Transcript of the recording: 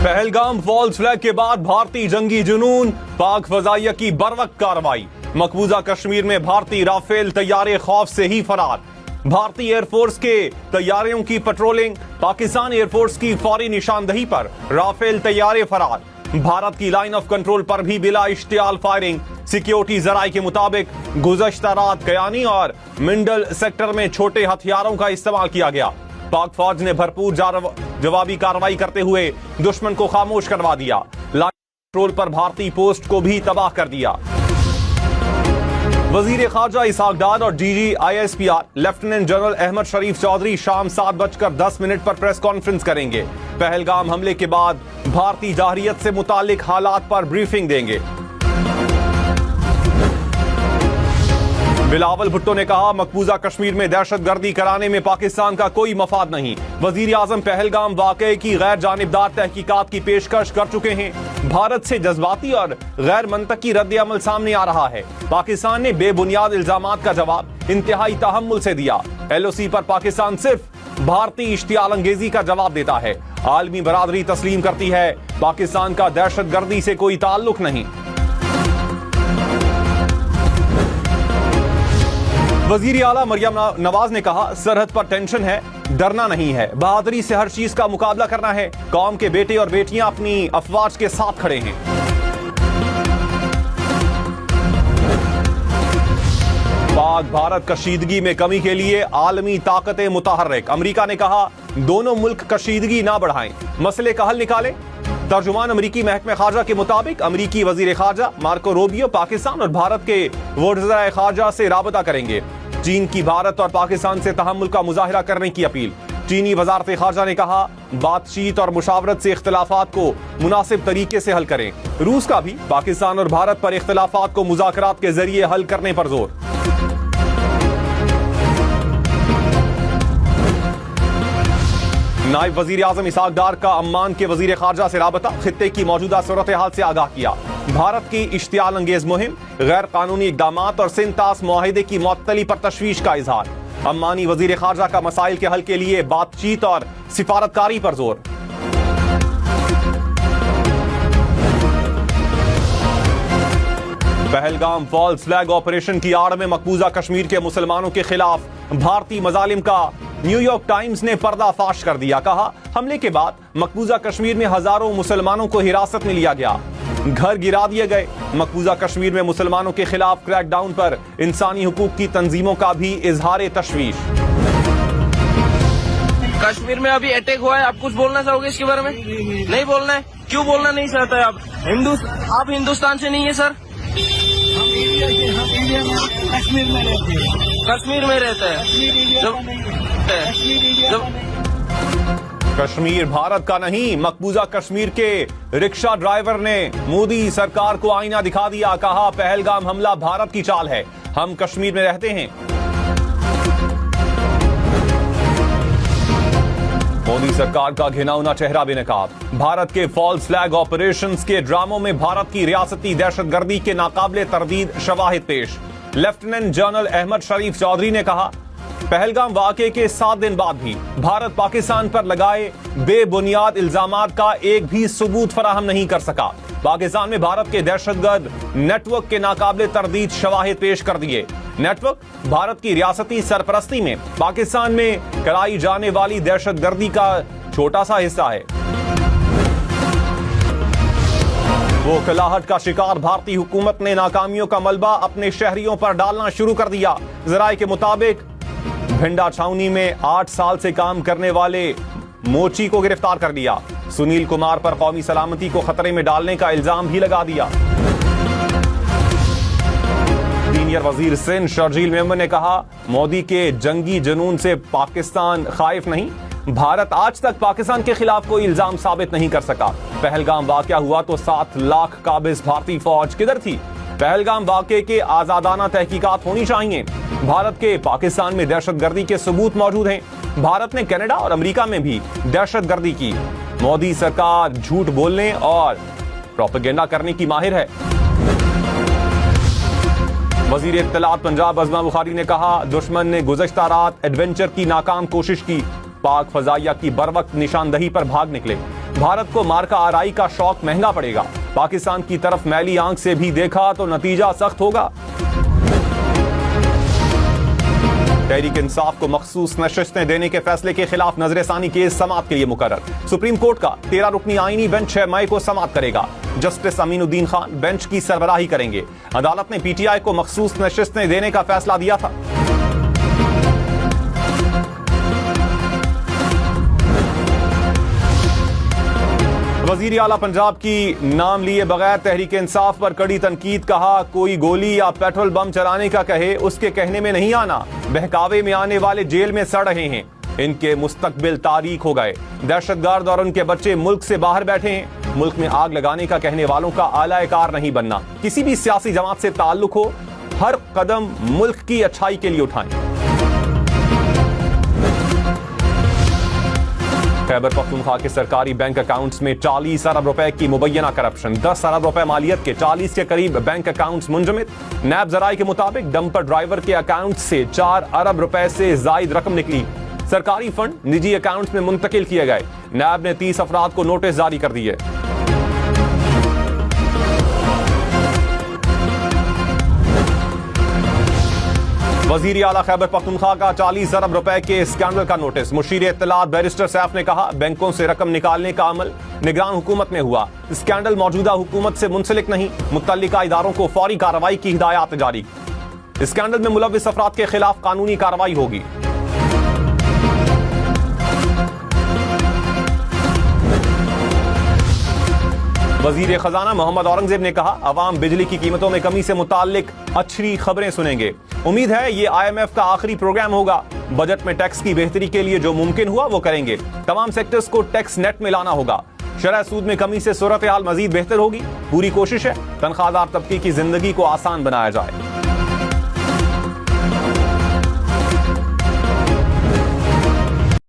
Pahalgam false flag के बाद भारतीय जंगी जुनून, पाक फजाइया की बरवक्त कार्रवाई। मकबूजा कश्मीर में भारतीय राफेल तैयारे खौफ से ही फरार। भारतीय एयरफोर्स के तैयारियों की पेट्रोलिंग, पाकिस्तान एयरफोर्स की फौरी निशानदही पर राफेल तैयारे फरार। भारत की लाइन ऑफ कंट्रोल पर भी बिला इश्तियाल फायरिंग। सिक्योरिटी जराये के मुताबिक गुज़श्ता रात कयानी और मिंडल सेक्टर में छोटे हथियारों का इस्तेमाल किया गया। पाक फौज ने भरपूर जवाबी कार्रवाई करते हुए दुश्मन को खामोश करवा दिया। लाइन कंट्रोल पर भारतीय पोस्ट को भी तबाह कर दिया। वजीर खारजा इसहाक डार और DG ISPR lieutenant general Ahmed Sharif Chaudhry शाम 7:10 पर प्रेस कॉन्फ्रेंस करेंगे। पहलगाम हमले के बाद भारतीय जाहिरियत से मुतालिक हालात पर ब्रीफिंग देंगे। बिलावल भुट्टो ने कहा, मकबूजा कश्मीर में दहशतगर्दी कराने में पाकिस्तान का कोई मफाद नहीं। वजीर आजम पहलगाम वाकये की गैर जानिबदार तहकीकात की पेशकश कर चुके हैं। भारत से जज्बाती और गैर मंतकी रद्द अमल सामने आ रहा है। पाकिस्तान ने बेबुनियाद इल्जामात का जवाब इंतहाई तहम्मुल से दिया। LOC पर पाकिस्तान सिर्फ भारतीय इश्तियाल अंगेजी का जवाब देता है। आलमी बरादरी तस्लीम करती है, पाकिस्तान का दहशतगर्दी से कोई ताल्लुक नहीं। वजीर आला मरियम नवाज ने कहा, सरहद पर टेंशन है, डरना नहीं है, बहादुरी से हर चीज का मुकाबला करना है। कौम के बेटे और बेटियां अपनी अफवाज के साथ खड़े हैं। पाक भारत कशीदगी में कमी के लिए आलमी ताकतें मुतहर्रिक। अमेरिका ने कहा, दोनों मुल्क कशीदगी ना बढ़ाएं, मसले का हल निकालें। तर्जुमान अमेरिकी महकमे खारजा के मुताबिक अमेरिकी वजीर खारजा मार्को रूबियो पाकिस्तान और भारत के वज़ीर खारजा से राबता करेंगे। चीन की भारत और पाकिस्तान से तहम्मुल का मुजाहिरा करने की अपील। चीनी वजारत खारजा ने कहा, बातचीत और मुशावरत से इख्तिलाफात को मुनासिब तरीके से हल करें। रूस का भी पाकिस्तान और भारत पर इख्तिलाफात को मुज़ाकरात के जरिए हल करने पर जोर। नायब वजीर आजम इसहाक डार का अम्मान के वजीर खारजा से राबता, खित्ते की मौजूदा सूरत हाल से आगाह किया। भारत की इश्तियाल अंगेज मुहिम, गैर कानूनी इकदामात और सिंतास मुआहिदे की मुअत्तली पर तशवीश का इजहार। अम्मानी वजीर खारजा का मसाइल के हल के लिए बातचीत और सिफारतकारी पर जोर। पहलगाम फॉल्स फ्लैग ऑपरेशन की आड़ में मकबूजा कश्मीर के मुसलमानों के खिलाफ भारतीय मजालिम का न्यूयॉर्क टाइम्स ने पर्दाफाश कर दिया। कहा, हमले के बाद मकबूजा कश्मीर में हजारों मुसलमानों को हिरासत में लिया गया, घर गिरा दिए गए। मकबूजा कश्मीर में मुसलमानों के खिलाफ क्रैकडाउन पर इंसानी हुकूक की तंजीमों का भी इजहार तशवीश। कश्मीर में अभी अटैक हुआ है, आप कुछ बोलना चाहोगे इसके बारे में? नहीं बोलना है? क्यों बोलना नहीं चाहते आप हिंदुस्तान से नहीं है सर? कश्मीर में रहते हैं। कश्मीर में रहते हैं। कश्मीर भारत का नहीं, मकबूजा कश्मीर के रिक्शा ड्राइवर ने मोदी सरकार को आईना दिखा दिया। कहा, पहलगाम हमला भारत की चाल है, हम कश्मीर में रहते हैं। मोदी सरकार का घिनौना चेहरा बेनकाब। भारत के फॉल्स फ्लैग ऑपरेशंस के ड्रामों में भारत की रियासती दहशतगर्दी के नाकाबिले तरदीद शवाहिद पेश। लेफ्टिनेंट जनरल अहमद शरीफ चौधरी ने कहा, पहलगाम वाकये के 7 दिन बाद भी भारत पाकिस्तान पर लगाए बेबुनियाद इल्जामात का एक भी सबूत फराहम नहीं कर सका। पाकिस्तान में भारत के दहशतगर्द नेटवर्क के नाकाबिले तरदीद शवाहिद पेश कर दिए। नेटवर्क भारत की रियासती सरपरस्ती में पाकिस्तान में कराई जाने वाली दहशतगर्दी का छोटा सा हिस्सा है। वो कलाहट का शिकार भारतीय हुकूमत ने नाकामियों का मलबा अपने शहरियों पर डालना शुरू कर दिया। जराये के मुताबिक भिंडा छावनी में 8 साल से काम करने वाले मोची को गिरफ्तार कर लिया। सुनील कुमार पर कौमी सलामती को खतरे में डालने का इल्जाम भी लगा दिया। सीनियर वजीर सिंध शर्जील मेमन ने कहा, मोदी के जंगी जुनून से पाकिस्तान खाइफ नहीं, भारत आज तक पाकिस्तान के खिलाफ कोई इल्जाम साबित नहीं कर सका। पहलगाम वाकया हुआ तो 7 लाख काबिज भारतीय फौज किधर थी? पहलगाम वाकये के आजादाना तहकीकात होनी चाहिए। भारत के पाकिस्तान में दहशतगर्दी के सबूत मौजूद हैं। भारत ने कनाडा और अमेरिका में भी दहशतगर्दी की। मोदी सरकार झूठ बोलने और प्रोपेगेंडा करने की माहिर है। वजीर इत्तलात पंजाब अज़मा बुखारी ने कहा, दुश्मन ने गुज़श्ता रात एडवेंचर की नाकाम कोशिश की, पाक फजाइया की बरवक्त निशानदही पर भाग निकले। भारत को मार्का आरआई का शौक महंगा पड़ेगा। पाकिस्तान की तरफ मैली आंख से भी देखा तो नतीजा सख्त होगा। तहरीक इंसाफ को मखसूस नशिस्तें देने के फैसले के खिलाफ नजरसानी केस समाअत के लिए मुकर्रर। सुप्रीम कोर्ट का 13 रुकनी आईनी बेंच 6 मई को समाअत करेगा। जस्टिस अमीनुद्दीन खान बेंच की सरबराही करेंगे। अदालत ने पीटीआई को मखसूस नशिस्तें देने का फैसला दिया था। वजीर आला पंजाब की नाम लिए बगैर तहरीक इंसाफ पर कड़ी तनकीद। कहा, कोई गोली या पेट्रोल बम चलाने का कहे उसके कहने में नहीं आना। बहकावे में आने वाले जेल में सड़ रहे हैं, इनके मुस्तकबिल तारीख हो गए। दहशतगर्द और उनके बच्चे मुल्क से बाहर बैठे हैं। मुल्क में आग लगाने का कहने वालों का आलाएकार नहीं बनना। किसी भी सियासी जमात से ताल्लुक हो, हर कदम मुल्क की अच्छाई के लिए उठाएं। खैबर पख्तूनख्वा के सरकारी बैंक अकाउंट्स में 40 अरब रुपए की मुबैना करप्शन। 10 अरब रुपए मालियत के 40 के करीब बैंक अकाउंट्स मुंजमद। नैब जराये के मुताबिक डंपर ड्राइवर के अकाउंट से 4 अरब रुपए से जायद रकम निकली। सरकारी फंड निजी अकाउंट्स में मुंतकिल किए गए। नैब ने 30 अफराद को नोटिस जारी कर दिए। वजीर आला खैबर पख्तूनख्वा का 40 अरब रुपए के स्कैंडल का नोटिस। मुशीर इत्तलात बैरिस्टर सैफ ने कहा, बैंकों से रकम निकालने का अमल निगरान हुकूमत में हुआ। स्कैंडल मौजूदा हुकूमत से मुंसलिक नहीं। मुत्तल्लिका इदारों को फौरी कार्रवाई की हिदायत जारी। स्कैंडल में मुलव्विस अफराद के खिलाफ कानूनी कार्रवाई होगी। वजीर खजाना मोहम्मद औरंगजेब ने कहा, अवाम बिजली की कीमतों में कमी से मुताल्लिक अच्छी खबरें सुनेंगे। उम्मीद है ये IMF का आखिरी प्रोग्राम होगा। बजट में टैक्स की बेहतरी के लिए जो मुमकिन हुआ वो करेंगे। तमाम सेक्टर्स को टैक्स नेट में लाना होगा। शरह सूद में कमी से सूरत हाल मजीद बेहतर होगी। पूरी कोशिश है तनख्वाहदार तबके की जिंदगी को आसान बनाया जाए।